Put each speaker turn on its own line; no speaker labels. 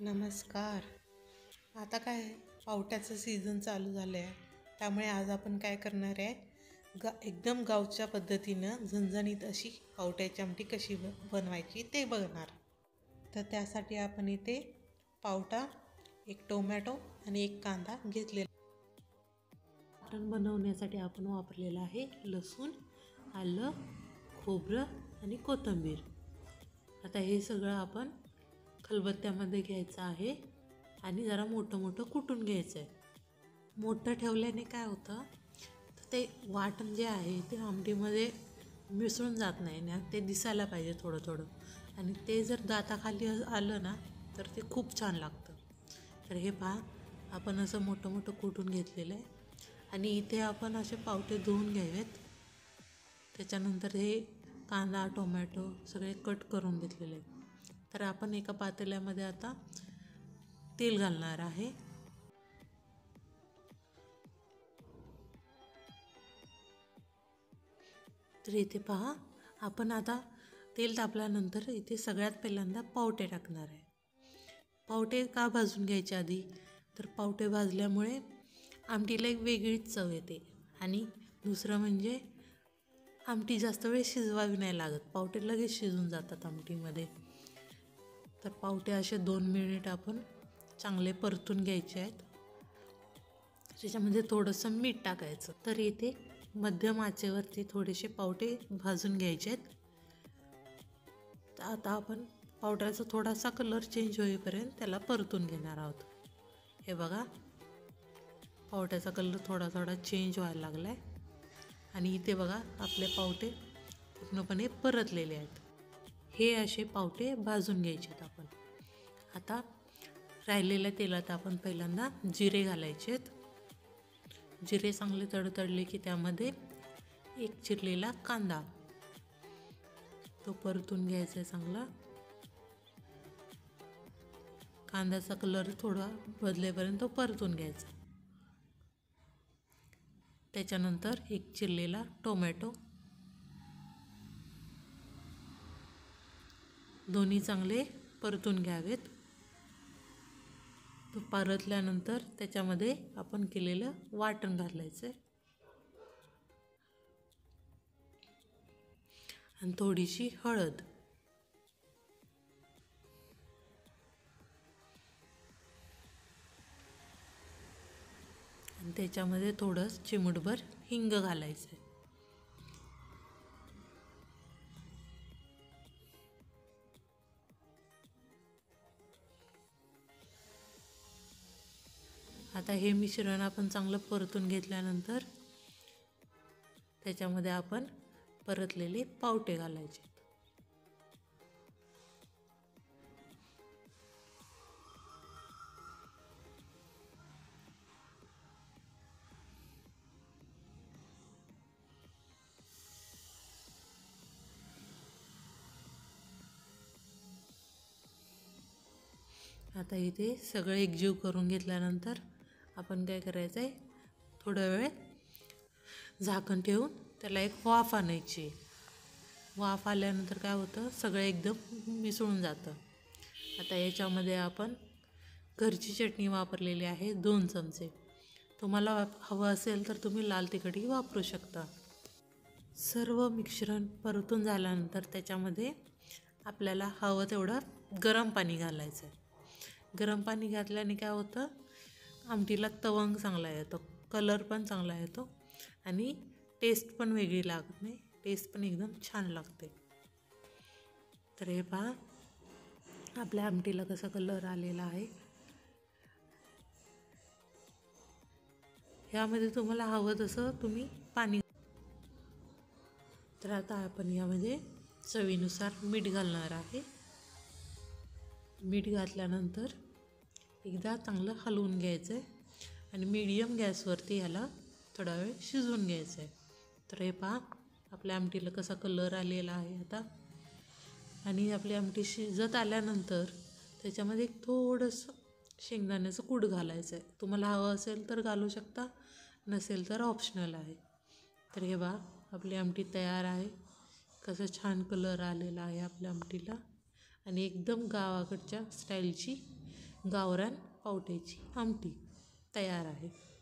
नमस्कार. आता काय पावट्याचं सीझन चालू झालं आहे, त्यामुळे आज आपण काय करणार आहे, एकदम गावच्या पद्धतीनं झणझणीत अशी पावट्याची आमटी कशी बनवायची ते बघणार. तर त्यासाठी आपण इथे पावटा, एक टोमॅटो आणि एक कांदा घेतलेला. मटण बनवण्यासाठी आपण वापरलेलं आहे लसूण, आलं, खोबरं आणि कोथिंबीर. आता हे सगळं आपण खलबत्त्यामध्ये घ्यायचं आहे आणि जरा मोठं मोठं कुटून घ्यायचं आहे. मोठं ठेवल्याने काय होतं, तर ते वाटण जे आहे ते आमटीमध्ये मिसळून जात नाही ना, ते दिसायला पाहिजे थोडं थोडं, आणि ते जर दाताखाली आलं ना तर ते खूप छान लागतं. तर हे पहा, आपण असं मोठं मोठं कुटून घेतलेलं आहे आणि इथे आपण असे पावटे धुवून घ्यावेत. त्याच्यानंतर हे कांदा, टोमॅटो सगळे कट करून घेतलेले. तर आपण एका पातेल्यामध्ये आता तेल घालणार आहे. तर इथे पहा, आपण आता तेल तापल्यानंतर इथे सगळ्यात पहिल्यांदा पावटे टाकणार आहे. पावटे का भाजून घ्यायचे आधी, तर पावटे भाजल्यामुळे आमटीला एक वेगळीच चव येते. आणि दुसरं म्हणजे आमटी जास्त वेळ शिजवावी नाही लागत, पावटे लगेच शिजून जातात आमटीमध्ये. तर पावटे असे 2 मिनिट आपण चांगले परतून घ्यायचे आहेत. त्याच्यामध्ये थोडंसं मीठ टाकायचं. तर इथे मध्यम आचेवरती थोडेसे पावटे भाजून घ्यायचे आहेत. तर आता आपण पावट्याचा थोडासा कलर चेंज होईपर्यंत त्याला परतून घेणार आहोत. हे बघा, पावट्याचा कलर थोडा थोडा चेंज व्हायला लागला आहे आणि इथे बघा आपले पावटे पूर्णपणे परतलेले आहेत. हे असे पावटे भाजून घ्यायचे आहेत आपण. आता राहिलेल्या तेलात आपण पहिल्यांदा जिरे घालायचे आहेत. जिरे चांगले तडतडले की त्यामध्ये एक चिरलेला कांदा तो परतून घ्यायचा आहे चांगला. कांद्याचा कलर थोडा बदलेपर्यंत तो परतून घ्यायचा. त्याच्यानंतर एक चिरलेला टोमॅटो, दोन्ही चांगले परतून घ्यावेत. तो परतल्यानंतर त्याच्यामध्ये आपण केलेलं वाटण घालायचं आहे आणि थोडीशी हळद. आणि त्याच्यामध्ये थोडंसं चिमूटभर हिंग घालायचं आहे. आता हे मिश्रण आपण चांगलं परतून घेतल्यानंतर त्याच्यामध्ये आपण परतलेले पावटे घालायचे. आता इथे सगळं एकजीव करून घेतल्यानंतर आपण काय करायचं आहे, थोडा वेळ झाकण ठेवून त्याला एक वाफ आणायची. वाफ आल्यानंतर काय होतं, सगळं एकदम मिसळून जातं. आता याच्यामध्ये आपण घरची चटणी वापरलेली आहे 2 चमचे. तुम्हाला हवं असेल तर तुम्ही लाल तिखटही वापरू शकता. सर्व मिश्रण परतून झाल्यानंतर त्याच्यामध्ये आपल्याला हवं तेवढं गरम पाणी घालायचं आहे. गरम पाणी घातल्याने काय होतं, आमटीला तवंग चांगला येतो, कलर पण चांगला येतो आणि टेस्ट पण वेगळी लागत नाही, टेस्ट पण एकदम छान लागते. तर हे पहा, आपल्या आमटीला कसा कलर आलेला आहे. ह्यामध्ये तुम्हाला हवं तसं तुम्ही पाणी. तर आता आपण यामध्ये चवीनुसार मीठ घालणार आहे. मीठ घातल्यानंतर एकदा चांगलं हलवून घ्यायचं आहे आणि मीडियम गॅसवरती याला थोडा वेळ शिजवून घ्यायचं आहे. तर हे पहा, आपल्या आमटीला कसा कलर आलेला आहे आता. आणि आपली आमटी शिजत आल्यानंतर त्याच्यामध्ये थोडंसं शेंगदाण्याचं कूट घालायचं आहे. तुम्हाला हवं असेल तर घालू शकता, नसेल तर ऑप्शनल आहे. तर हे पहा, आपली आमटी तयार आहे. कसं छान कलर आलेला आहे आपल्या आमटीला आणि एकदम गावाकडच्या स्टाईलची गावरान पावट्याची आमटी तयार आहे.